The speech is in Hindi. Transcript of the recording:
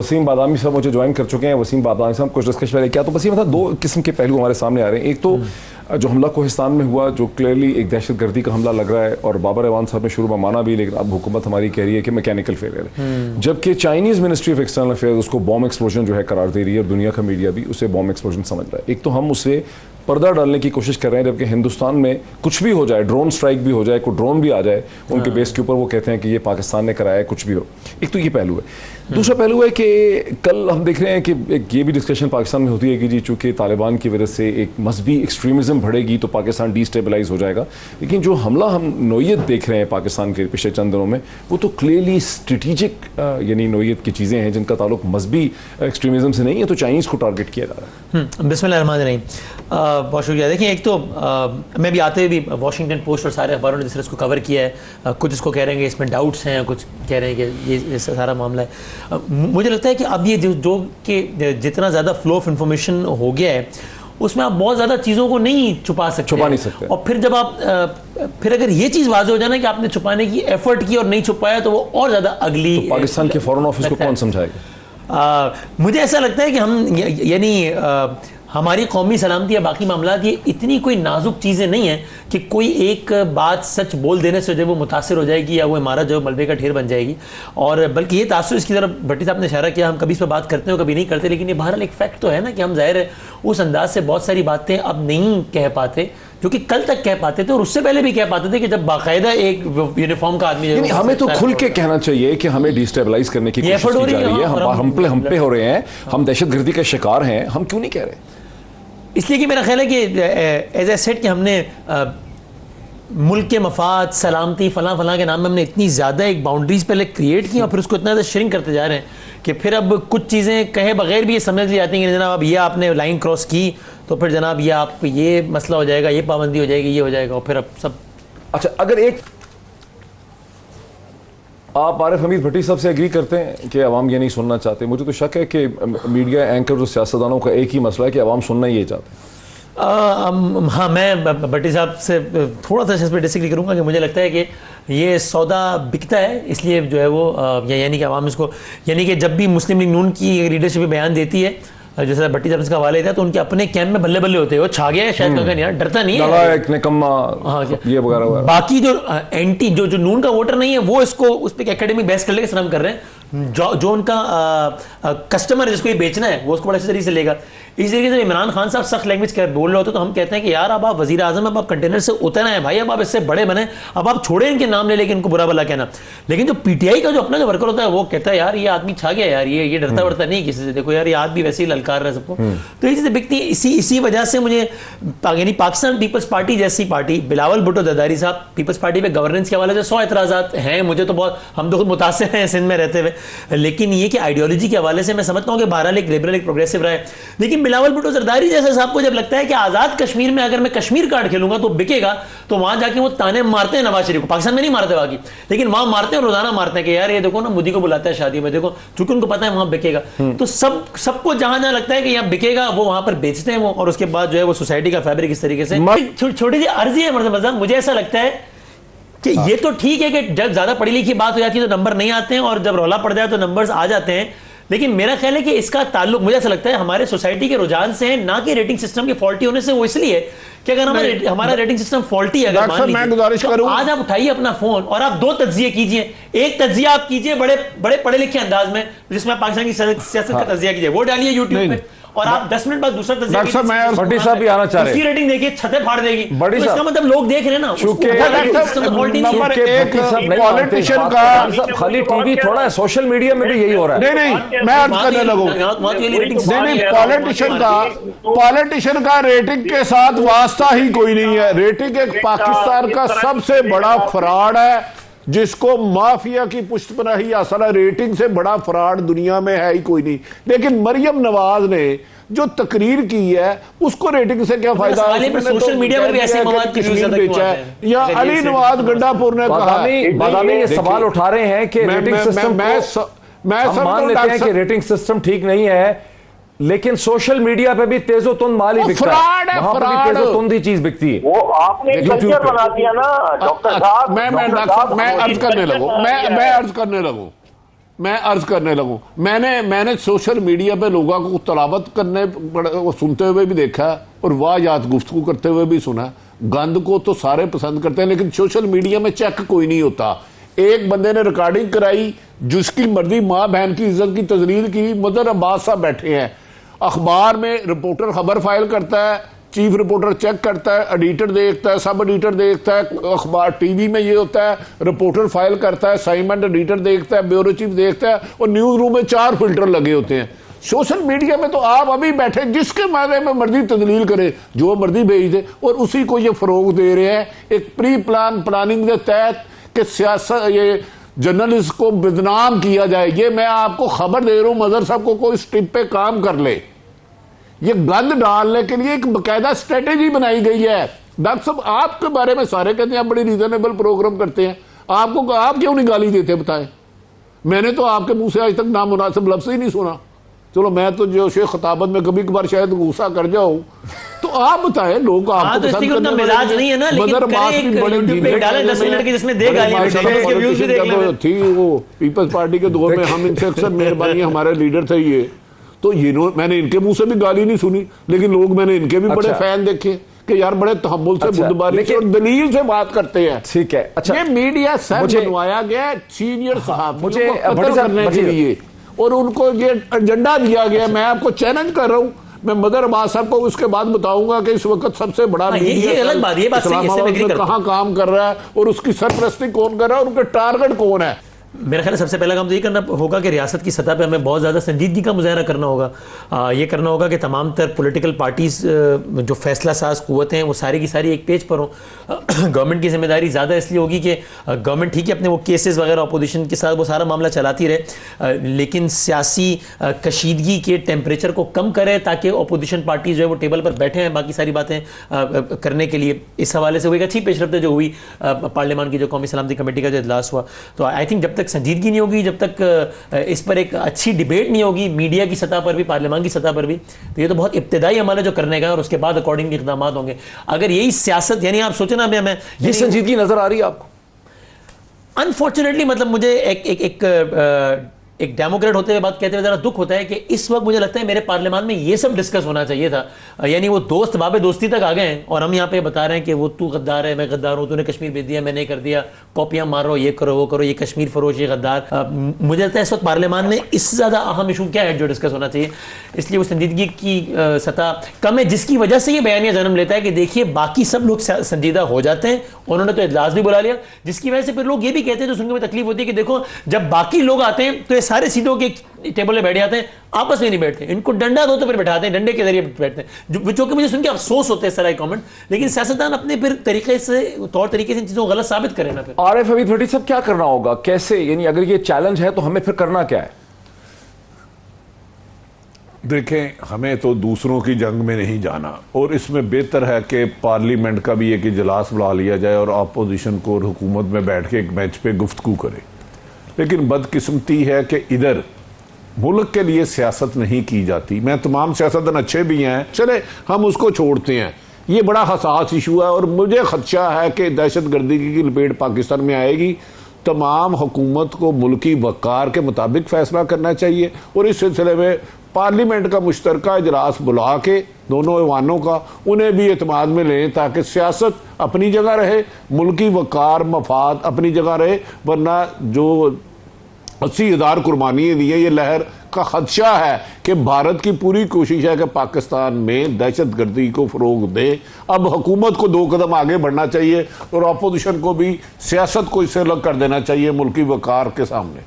वसीम बादामी साहब मुझे ज्वाइन कर चुके हैं। वसीम बादामी साहब कुछ डिस्कशन पहले क्या तो वसीम था, दो किस्म के पहलू हमारे सामने आ रहे हैं। एक तो जो हमला कोहिस्तान में हुआ जो क्लियरली एक दहशतगर्दी का हमला लग रहा है और बाबर एवान साहब ने शुरू में माना भी, लेकिन अब हुकूमत हमारी कह रही है कि मैकेनिकल फेलियर है, जबकि Chinese ministry of external affairs उसको बॉम्ब एक्सप्लोजन जो है करार दे रही है और दुनिया का मीडिया भी उसे बॉम्ब एक्सप्लोजन समझ रहा है। एक तो हम उसे पर्दा डालने की कोशिश कर रहे हैं, जबकि हिंदुस्तान में कुछ भी हो जाए, ड्रोन स्ट्राइक भी हो जाए, कोई ड्रोन भी आ जाए उनके बेस के ऊपर, वो कहते हैं कि ये पाकिस्तान ने कराया है, कुछ भी हो। एक तो ये पहलू है। दूसरा पहलू है कि कल हम देख रहे हैं कि एक ये भी डिस्कशन पाकिस्तान में होती है कि जी चूंकि तालिबान की वजह से एक मजहबी एक्सट्रीमिज्म बढ़ेगी तो पाकिस्तान डिस्टेबलाइज हो जाएगा, लेकिन जो हमला हम नोयत देख रहे हैं पाकिस्तान के पिछले चंद दिनों में वो तो क्लियरली स्ट्रेटिजिक यानी नोयत की चीज़ें हैं जिनका ताल्लुक मजहबी एक्सट्रीमिज्म से नहीं है, तो चाइनीज़ को टारगेट किया जा रहा है। बिस्मिल्लाहिर्रहमानिर्रहीम। बहुत शुक्रिया। देखिए, एक तो मैं भी आते हुए भी वॉशिंगटन पोस्ट और सारे अखबारों ने जिस तरह इसको कवर किया है, कुछ इसको कह रहे हैं कि इसमें डाउट्स हैं, कुछ कह रहे हैं कि ये सारा मामला है। मुझे लगता है कि अब ये जो कि जितना ज़्यादा फ्लो ऑफ इंफॉर्मेशन हो गया है उसमें आप बहुत ज़्यादा चीज़ों को नहीं छुपा नहीं सकते। और फिर जब आप फिर अगर ये चीज़ वाज़ेह हो जाए ना कि आपने छुपाने की एफर्ट की और नहीं छुपाया तो वो और ज़्यादा अगली तो पाकिस्तान के फॉरेन ऑफिस को कौन समझाएगा? मुझे ऐसा लगता है कि हम यानी हमारी कौमी सलामती या बाकी मामला ये इतनी कोई नाजुक चीज़ें नहीं हैं कि कोई एक बात सच बोल देने से जो वो मुतासिर हो जाएगी या वो इमारत जो मलबे का ढेर बन जाएगी। और बल्कि ये तासुर इसकी तरफ भट्टी साहब ने इशारा किया, हम कभी इस पर बात करते हैं कभी नहीं करते, लेकिन ये बहरहाल एक फैक्ट तो है ना कि हम ज़ाहिर है उस अंदाज से बहुत सारी बातें अब नहीं कह पाते जो कि कल तक कह पाते थे और उससे पहले भी कह पाते थे कि जब बाकायदा एक यूनिफॉर्म का आदमी है। हमें तो खुल के कहना चाहिए कि हमें डिस्टेबलाइज करने की कोशिश की जा रही है, हम पे हो रहे हैं, हम दहशतगर्दी का शिकार हैं, हम क्यों नहीं कह रहे? इसलिए कि मेरा ख्याल है कि एज ए सेट कि हमने मुल्क के मफाद सलामती फलां के नाम में हमने इतनी ज़्यादा एक बाउंड्रीज पहले क्रिएट की और फिर उसको इतना ज़्यादा श्रिंक करते जा रहे हैं कि फिर अब कुछ चीज़ें कहे बगैर भी ये समझ ली जाती हैं कि जनाब अब ये आपने लाइन क्रॉस की तो फिर जनाब ये आप ये मसला हो जाएगा, ये पाबंदी हो जाएगी, ये हो जाएगा और फिर अब सब। अच्छा, अगर एक आप आरिफ हमीद भट्टी साहब से एग्री करते हैं कि अवाम ये नहीं सुनना चाहते? मुझे तो शक है कि मीडिया एंकर और सियासतदानों का एक ही मसला है कि अवाम सुनना ही ये चाहते हैं। हाँ, मैं भट्टी साहब से थोड़ा सा इस पर डिसएग्री करूँगा कि मुझे लगता है कि ये सौदा बिकता है, इसलिए जो है वो यानी कि अवाम इसको यानी कि जब भी मुस्लिम लीग नून की लीडरशिप बयान देती है जैसे भट्टी साहब इसका हवाले था तो उनके अपने कैंप में बल्ले बल्ले होते हैं, वो छा गया है शायद नहीं यार, डरता नहीं है, एक निकम्मा, हाँ, ये वगैरह। बाकी जो एंटी जो नून का वोटर नहीं है वो इसको उस पर एकेडमिक बहस कर लेके सलाम कर रहे हैं। जो उनका कस्टमर है जिसको ये बेचना है वो उसको बड़े अच्छे तरीके से लेगा। इस तरीके से इमरान खान साहब सख्त लैंग्वेज कर बोल रहे होते तो हम कहते हैं कि यार अब आप वजीर आजम, अब आप कंटेनर से उतरना है भाई, अब आप इससे बड़े बने, अब आप छोड़े इनके नाम ले लेके इनको बुरा भला कहना। लेकिन जो पीटीआई का जो अपना जो वर्कर होता है वो कहता है यार ये आदमी छा गया यार, ये डरता वरता नहीं किसी से, देखो यार ये आदमी वैसे ही ललकार रहा है सबको। तो ये चीज़ें बिकती है। इसी वजह से मुझे यानी पाकिस्तान पीपल्स पार्टी जैसी पार्टी, बिलावल भुट्टो जरदारी साहब पीपल्स पार्टी पे गवर्नेंस के हवाले से 100 एतराज़ात हैं, मुझे तो बहुत, हम तो खुद मुतासिर हैं सिंध में रहते हुए, लेकिन ये कि आइडियोलॉजी के हवाले से मैं समझता हूँ कि बहरहाल एक लिबरल एक प्रोग्रेसिव रहा है। लेकिन बिलावल भुट्टो जरदारी जैसे साहब को जब लगता है कि आजाद कश्मीर में अगर मैं कश्मीर कार्ड खेलूंगा तो बिकेगा, तो वहां जाके वो ताने मारते हैं नवाज शरीफ को। पाकिस्तान में नहीं मारते बाकी, लेकिन वहां मारते हैं, रोजाना मारते हैं कि यार ये देखो ना मोदी को बुलाता है शादी में, देखो, चूंकि उनको पता है वहां बिकेगा। तो सबको जहां जहां लगता है कि यहाँ बिकेगा वो वहां पर बेचते हैं वो, और उसके बाद जो है वो सोसाइटी का फैब्रिक इस तरीके से छोटी सी अर्जी है। मुझे ऐसा लगता है कि ये तो ठीक है कि जब ज्यादा पढ़ी लिखी बात हो जाती है तो नंबर नहीं आते हैं और जब रौला पड़ जाए तो नंबर्स आ जाते हैं, लेकिन मेरा ख्याल है कि इसका ताल्लुक मुझे ऐसा लगता है हमारे सोसाइटी के रुझान से है, ना कि रेटिंग सिस्टम के फॉल्टी होने से। वो इसलिए कि अगर हमारा रेटिंग सिस्टम फॉल्टी है, अगर मैं गुजारिश करूं, आज आप उठाइए अपना फोन और आप 2 तज्जिए कीजिए। एक तज्जिया आप कीजिए बड़े बड़े पढ़े लिखे अंदाज में जिसमें पाकिस्तान की सियासत का तज्जिया कीजिए, वो डालिए यूट्यूब पे, और आप 10 मिनट बाद दूसरा तज्जिया कीजिए, भट्टी साहब भी आना चाह रहे हैं, उसकी रेटिंग देखिए छतें फाड़ देगी। बड़ी इसका मतलब लोग देख रहे हैं ना, पॉलिटिशियन का खाली टीवी थोड़ा है, सोशल मीडिया में भी यही हो रहा है। नहीं, मैं अर्ज करने लगूं, पॉलिटिशियन का रेटिंग के साथ वास्ता ही कोई नहीं है। रेटिंग एक पाकिस्तान का सबसे बड़ा फ्रॉड है जिसको माफिया की पुष्टपनाही हासिल है। रेटिंग से बड़ा फ्रॉड दुनिया में है ही कोई नहीं। लेकिन मरियम नवाज ने जो तकरीर की है उसको रेटिंग से क्या फायदा? सोशल मीडिया पर भी ऐसे मवाद बेचा है, या अली नवाज गंडापुर ने कहा, बादामी ये सवाल उठा रहे हैं कि रेटिंग सिस्टम, मैं मान लेते हैं कि रेटिंग सिस्टम ठीक नहीं है, लेकिन सोशल मीडिया पे भी तेजो तुंद माल ही बिकता है, वहां पर भी तेजो तुंद ही चीज बिकती है। वो आपने कल्चर बना दिया ना डॉक्टर साहब। मैं अर्ज करने लगूं, मैं अर्ज करने लगूं, मैंने सोशल मीडिया पे लोगों को तलावत करने वो सुनते हुए भी देखा और वाहियात गुफ्तगू करते हुए भी सुना। गंद को तो सारे पसंद करते हैं, लेकिन सोशल मीडिया में चेक कोई नहीं होता। एक बंदे ने रिकॉर्डिंग कराई, जिसकी मर्जी माँ बहन की इज्जत की तजलील की। मदर अब्बास साहब बैठे हैं, अखबार में रिपोर्टर खबर फाइल करता है, चीफ रिपोर्टर चेक करता है, एडिटर देखता है, सब एडिटर देखता है, अखबार टीवी में ये होता है, रिपोर्टर फाइल करता है, असाइनमेंट एडिटर देखता है, ब्यूरो चीफ देखता है, और न्यूज रूम में 4 फिल्टर लगे होते हैं। सोशल मीडिया में तो आप अभी बैठे जिसके बारे में मर्जी तदलील करे, जो मर्जी भेज दे, और उसी को ये फरोग दे रहे हैं एक प्री प्लानिंग के तहत कि सियासत ये जर्नलिस्ट को बदनाम किया जाए। ये मैं आपको खबर दे रहा हूं, मजहर साहब को कोई इस टिप पे काम कर ले। ये गंद डालने के लिए एक बाकायदा स्ट्रेटेजी बनाई गई है। डॉक्टर साहब आपके बारे में सारे कहते हैं आप बड़ी रीजनेबल प्रोग्राम करते हैं, आपको आप क्यों नहीं गाली देते बताएं? मैंने तो आपके मुंह से आज तक नामुनासिब लफ्ज़ ही नहीं सुना। चलो मैं तो जो शेख खताबत में कभी कभार शायद गुस्सा कर जाऊं, तो आप बताएं लोग आपको तो पसंद करने मिजाज नहीं है ना, लेकिन मदर बात एक भी बड़े YouTube पे डालें 10 मिनट की जिसमें दे गालियां, उसके व्यूज भी देख लें। थी वो पीपल्स पार्टी के दौर में, हम इनसे अक्सर मेहरबानी, हमारे लीडर थे ये, तो ये मैंने इनके मुंह से भी गाली नहीं सुनी, लेकिन लोग मैंने इनके भी बड़े फैन देखे कि यार बड़े तहम्मुल से बुद्धबारी से और दलील से बात करते हैं। ठीक है, अच्छा ये मीडिया सब बनवाया गया सीनियर सहाफियों को कत्ल करने के लिए, और उनको ये एजेंडा दिया गया। मैं आपको चैलेंज कर रहा हूं, मैं मदर अब्बास साहब को उसके बाद बताऊंगा कि इस वक्त सबसे बड़ा ये अलग बात, ये बात सही है, इससे मैं एग्री करता हूं। कहां काम कर रहा है और उसकी सरपरस्ती कौन कर रहा है और उनका टारगेट कौन है। मेरा ख्याल है सबसे पहला काम तो ये करना होगा कि रियासत की सतह पे हमें बहुत ज़्यादा संजीदगी का मुजाहरा करना होगा। ये करना होगा कि तमाम तर पॉलिटिकल पार्टीज़ जो फैसला साज कुव्वतें हैं वो सारी की सारी एक पेज पर हों। गवर्नमेंट की जिम्मेदारी ज़्यादा इसलिए होगी कि गवर्नमेंट ठीक है अपने वो केसेस वगैरह अपोजिशन के साथ वो सारा मामला चलाती रहे, लेकिन सियासी कशीदगी के टेम्परेचर को कम करे ताकि अपोजिशन पार्टी जो है वो टेबल पर बैठे हैं बाकी सारी बातें करने के लिए। इस हवाले से वो एक अच्छी पेशरफ्त जो हुई पार्लियामान की जो कौमी सलामती कमेटी का जो इजलास हुआ, तो आई थिंक जब तक संजीदगी नहीं होगी, जब तक इस पर एक अच्छी डिबेट नहीं होगी मीडिया की सतह पर भी, पार्लियामान की सतह पर भी, तो ये तो बहुत इब्तिदाई अमल है जो करने का, और उसके बाद अकॉर्डिंगली इक़दाम होंगे। अगर यही सियासत, यानी आप सोचे ना, मैं ये संजीदगी नजर आ रही है आपको? अनफॉर्चुनेटली मतलब मुझे एक डेमोक्रेट होते हुए बात कहते हुए जरा दुख होता है कि इस वक्त मुझे लगता है मेरे पार्लियामान में ये सब डिस्कस होना चाहिए था। यानी वो दोस्त बाबे दोस्ती तक आ गए हैं और हम यहाँ पे बता रहे हैं कि वो तू गद्दार है, मैं गद्दार हूँ, तूने कश्मीर भेज दिया, मैंने कर दिया, कॉपियां मारो, ये करो वो करो, ये कश्मीर फरोश, ये गद्दार। मुझे लगता है इस वक्त पार्लियामान में इससे ज़्यादा अहम इशू क्या है जो डिस्कस होना चाहिए। इसलिए वो संजीदगी की सतह कम है, जिसकी वजह से ये बयानिया जन्म लेता है कि देखिए बाकी सब लोग संजीदा हो जाते हैं, उन्होंने तो इजलास भी बुला लिया, जिसकी वजह से फिर लोग ये भी कहते हैं, जो सुनने में तकलीफ होती है कि देखो जब बाकी लोग आते हैं तो ये सारे सीटों के टेबल में बैठ जाते हैं, आपस में नहीं बैठते, इनको डंडा दो तो फिर बैठाते हैं, डंडे के जरिए बैठते हैं, जो कि मुझे सुन के अफसोस होते हैं सारा कमेंट। लेकिन सियासतदान अपने फिर तरीके से, तौर तरीके से इन चीजों को गलत साबित करें ना। फिर आरिफ हमीद भट्टी साहब क्या करना होगा, कैसे, यानी अगर ये चैलेंज है तो हमें फिर करना क्या है? देखें, हमें तो दूसरों की जंग में नहीं जाना, और इसमें बेहतर है कि पार्लियामेंट का भी एक इजलास बुला लिया जाए और अपोजिशन को हुकूमत में बैठ के एक मैच पे गुफ्तगू करे। लेकिन बदकिस्मती है कि इधर मुल्क के लिए सियासत नहीं की जाती। मैं तमाम सियासतदान अच्छे भी हैं, चले हम उसको छोड़ते हैं, ये बड़ा हसास इशू है और मुझे खदशा है कि दहशतगर्दी की लपेट पाकिस्तान में आएगी। तमाम हुकूमत को मुल्की वक़ार के मुताबिक फैसला करना चाहिए और इस सिलसिले में पार्लियामेंट का मुश्तरका इजलास बुला के दोनों ऐवानों का उन्हें भी एतमाद में लें ताकि सियासत अपनी जगह रहे, मुल्की वक़ार मफाद अपनी जगह रहे। वरना जो 80,000 कुर्बानियाँ दी है, ये लहर का खदशा है कि भारत की पूरी कोशिश है कि पाकिस्तान में दहशतगर्दी को फ़रोग दे। अब हुकूमत को 2 कदम आगे बढ़ना चाहिए और अपोजिशन को भी सियासत को इससे अलग कर देना चाहिए मुल्की वक़ार के सामने।